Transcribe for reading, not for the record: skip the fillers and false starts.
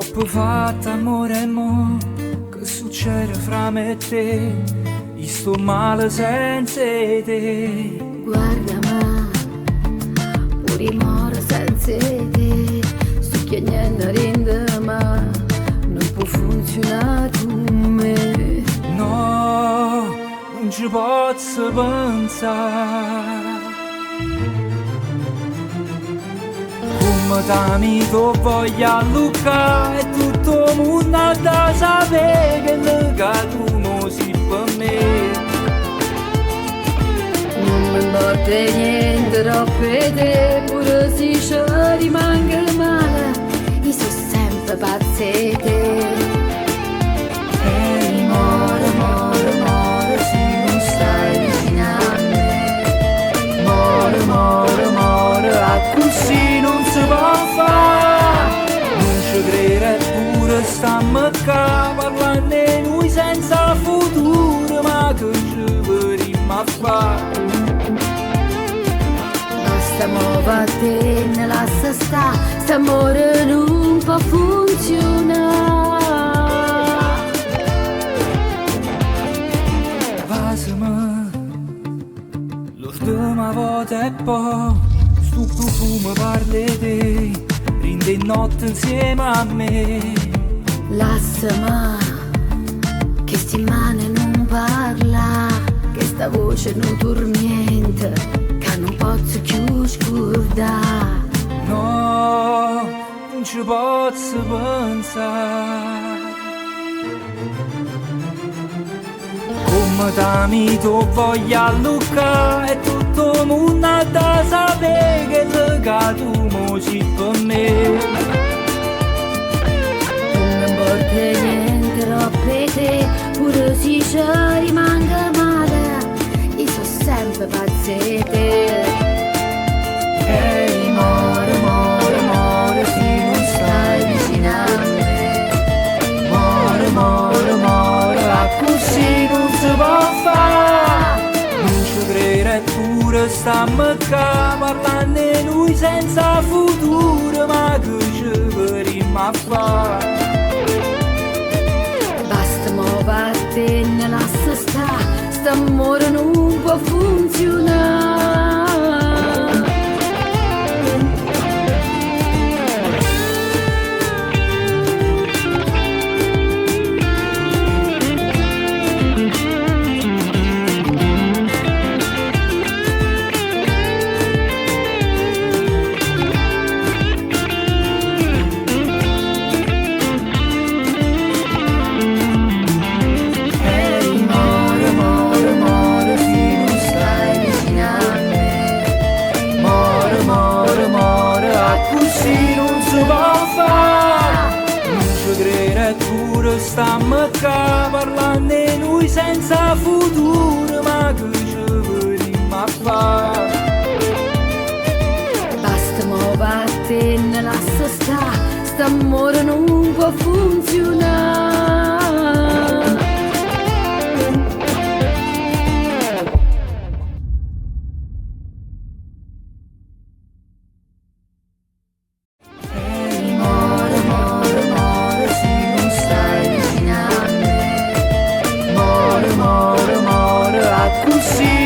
Troppo fatta amore mo, che succede fra me e te? Io sto male senza te. Guarda ma, pure moro senza te. Sto chiedendo rende ma, non può funzionare con me. No, non ci posso pensare. Come t'amico voglio allungare e tutto il mondo da sapere che tu non sei per me. Non mi importa niente troppo di te, pure se ci rimanga male, io sono sempre pazza di te. Ehi, more, more, more, se non stai vicino a me. More, more, more, a così non si può fare. Non ci credere pure stiamo qua, parlando di noi senza futuro, ma che ci vorremmo a fare? Stiamo battendo la sta, st'amore non può funzionare. Vasami, l'ultima volta e poi, sto profumo parli di te, rinde notte insieme a me. Lasciami, che sti mani non parla, che sta voce non tormenta, che non posso più scordare. No, non ci posso pensare. Come t'amico voglio allungare e tutto il mondo da sapere che tu non sei per me. Non mi importa niente troppo di te, pure se ci rimanga male, io sono sempre pazza di te. Ehi, more, more, more, se non stai vicino a me. More, more, more, a così non si può fare. Non ci credere pure stiamo qua, parlando di noi senza futuro, ma che ci vorremmo a fare? Basta mo vattene, lascia sta, st'amore non può funzionare. Stiamo qua parlando di noi senza futuro, ma che ci vorremmo a fare? Basta mo vattene, lascia sta, st'amore non può funzionare. See